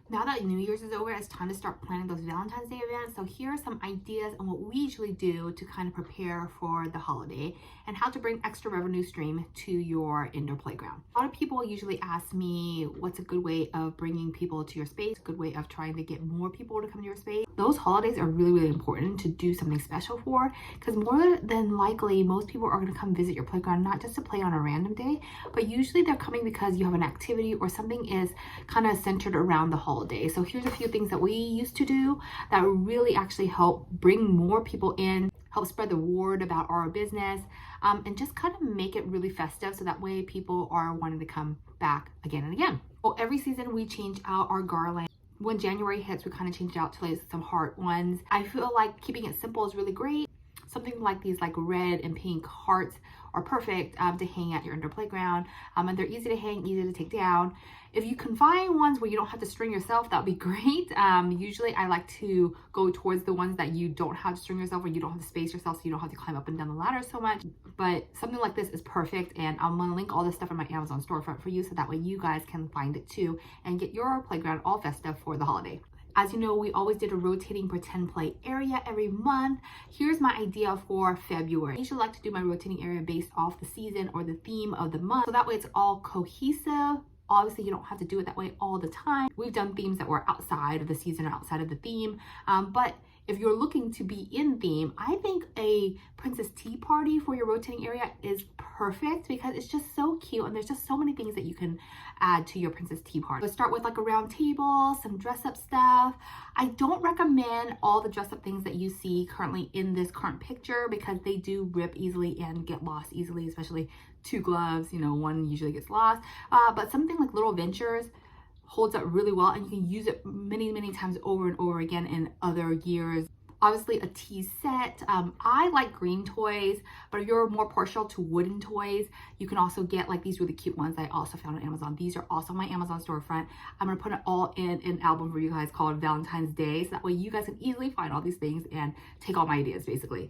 Now that New Year's is over, it's time to start planning those Valentine's Day events. So here are some ideas on what we usually do to kind of prepare for the holiday and how to bring extra revenue stream to your indoor playground. A lot of people usually ask me what's a good way of bringing people to your space, a good way of trying to get more people to come to your space. Those holidays are really, really important to do something special for, because more than likely, most people are going to come visit your playground, not just to play on a random day, but usually they're coming because you have an activity or something is kind of centered around the holiday. So here's a few things that we used to do that really actually help bring more people in, help spread the word about our business, and just kind of make it really festive so that way people are wanting to come back again and again. Well, every season we change out our garland. When January hits, we kind of change it out to like some heart ones. I feel like keeping it simple is really great. Something like these like red and pink hearts are perfect to hang at your indoor playground, and they're easy to hang, easy to take down. If you can find ones where you don't have to string yourself, that would be great. Usually I like to go towards the ones that you don't have to string yourself, or you don't have to space yourself, so you don't have to climb up and down the ladder so much. But something like this is perfect, and I'm gonna link all this stuff in my Amazon storefront for you, so that way you guys can find it too and get your playground all festive for the holiday. As you know, we always did a rotating pretend play area every month. Here's my idea for February. I usually like to do my rotating area based off the season or the theme of the month, so that way it's all cohesive. Obviously, you don't have to do it that way all the time. We've done themes that were outside of the season or outside of the theme, but if you're looking to be in theme, I think a princess tea party for your rotating area is perfect because it's just so cute, and there's just so many things that you can add to your princess tea party. Let's start with like a round table, some dress up stuff. I don't recommend all the dress up things that you see currently in this current picture because they do rip easily and get lost easily, especially two gloves, you know, one usually gets lost. But something like Little Ventures holds up really well, and you can use it many, many times over and over again in other years. Obviously a tea set. I like green toys, but if you're more partial to wooden toys, you can also get like these really cute ones I also found on Amazon. These are also my Amazon storefront. I'm gonna put it all in an album for you guys called Valentine's Day, so that way you guys can easily find all these things and take all my ideas basically.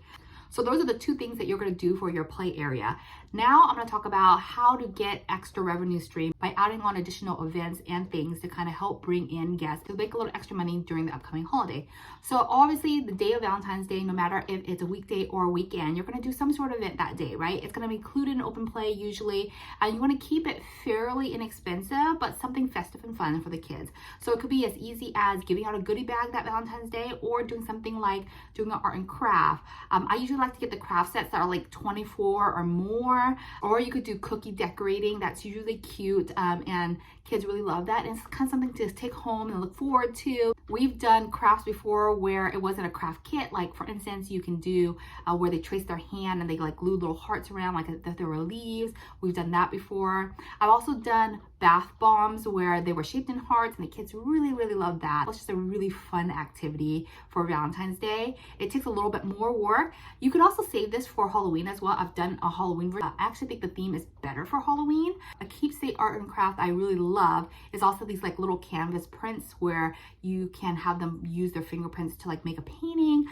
So those are the two things that you're going to do for your play area. Now I'm going to talk about how to get extra revenue stream by adding on additional events and things to kind of help bring in guests to make a little extra money during the upcoming holiday. So obviously the day of Valentine's Day, no matter if it's a weekday or a weekend, you're going to do some sort of event that day, right? It's going to include an open play usually, and you want to keep it fairly inexpensive, but something festive and fun for the kids. So it could be as easy as giving out a goodie bag that Valentine's Day, or doing something like doing an art and craft. I usually like to get the craft sets that are like 24 or more, or you could do cookie decorating. That's usually cute, and kids really love that, and it's kind of something to take home and look forward to. We've done crafts before where it wasn't a craft kit, like for instance you can do where they trace their hand and they like glue little hearts around like if there were leaves. We've done that before. I've also done bath bombs where they were shaped in hearts, and the kids really, really love that. It's just a really fun activity for Valentine's Day. It takes a little bit more work. You could also save this for Halloween as well. I've done a Halloween version. I actually think the theme is better for Halloween. A keepsake art and craft I really love is also these like little canvas prints where you can have them use their fingerprints to like make a painting.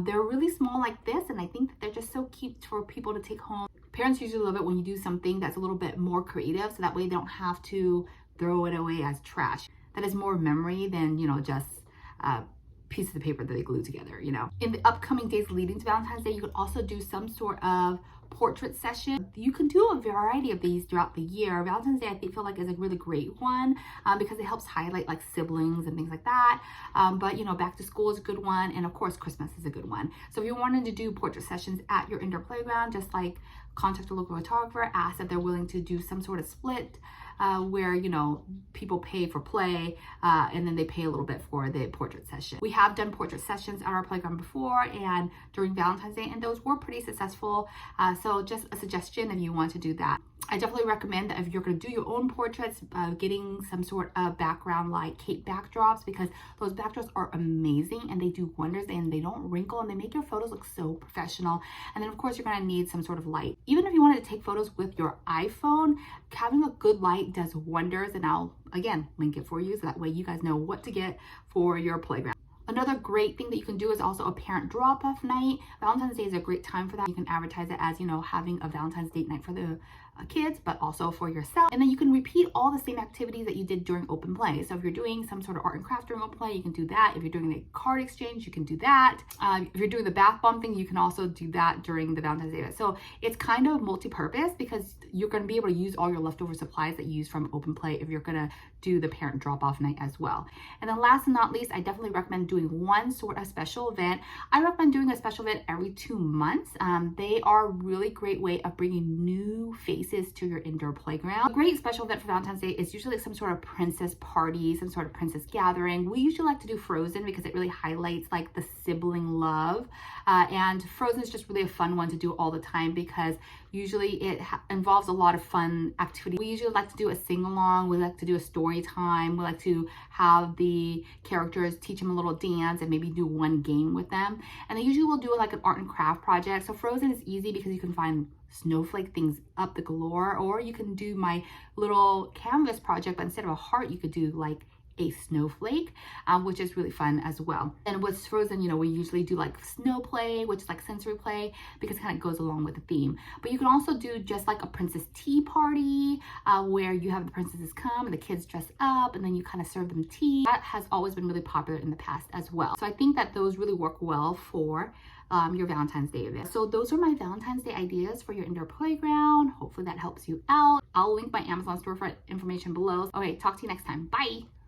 They're really small like this, and I think that they're just so cute for people to take home. Parents usually love it when you do something that's a little bit more creative, so that way they don't have to throw it away as trash. That is more memory than, you know, just pieces of paper that they glue together, you know. In the upcoming days leading to Valentine's Day, you could also do some sort of portrait session. You can do a variety of these throughout the year. Valentine's Day, I feel like is a really great one because it helps highlight like siblings and things like that. But you know, back to school is a good one, and of course Christmas is a good one. So if you wanted to do portrait sessions at your indoor playground, just like contact a local photographer, ask if they're willing to do some sort of split where, you know, people pay for play and then they pay a little bit for the portrait session. We have done portrait sessions at our playground before and during Valentine's Day, and those were pretty successful. So just a suggestion if you want to do that. I definitely recommend that if you're going to do your own portraits, getting some sort of background like Cape backdrops, because those backdrops are amazing and they do wonders, and they don't wrinkle and they make your photos look so professional. And then of course you're going to need some sort of light. Even if you wanted to take photos with your iPhone, having a good light does wonders, and I'll again link it for you so that way you guys know what to get for your playground. Another great thing that you can do is also a parent drop-off night. Valentine's Day is a great time for that. You can advertise it as, you know, having a Valentine's date night for the kids, but also for yourself. And then you can repeat all the same activities that you did during open play. So if you're doing some sort of art and craft during open play, you can do that. If you're doing the card exchange, you can do that. If you're doing the bath bomb thing, you can also do that during the Valentine's Day event. So it's kind of multi-purpose because you're going to be able to use all your leftover supplies that you use from open play if you're going to do the parent drop-off night as well. And then last and not least, I definitely recommend doing one sort of special event. I recommend doing a special event every 2 months. They are a really great way of bringing new faces to your indoor playground. A great special event for Valentine's Day is usually some sort of princess party, some sort of princess gathering. We usually like to do Frozen because it really highlights like the sibling love. And Frozen is just really a fun one to do all the time because usually it involves a lot of fun activity. We usually like to do a sing-along. We like to do a story time. We like to have the characters teach them a little dance and maybe do one game with them. And then usually we'll do like an art and craft project. So Frozen is easy because you can find snowflake things up the galore, or you can do my little canvas project, but instead of a heart, you could do like a snowflake, which is really fun as well. And with Frozen, you know, we usually do like snow play, which is like sensory play, because it kind of goes along with the theme. But you can also do just like a princess tea party, where you have the princesses come and the kids dress up and then you kind of serve them tea. That has always been really popular in the past as well. So I think that those really work well for your Valentine's Day event. So those are my Valentine's Day ideas for your indoor playground. Hopefully that helps you out. I'll link my Amazon storefront information below. Okay, talk to you next time. Bye.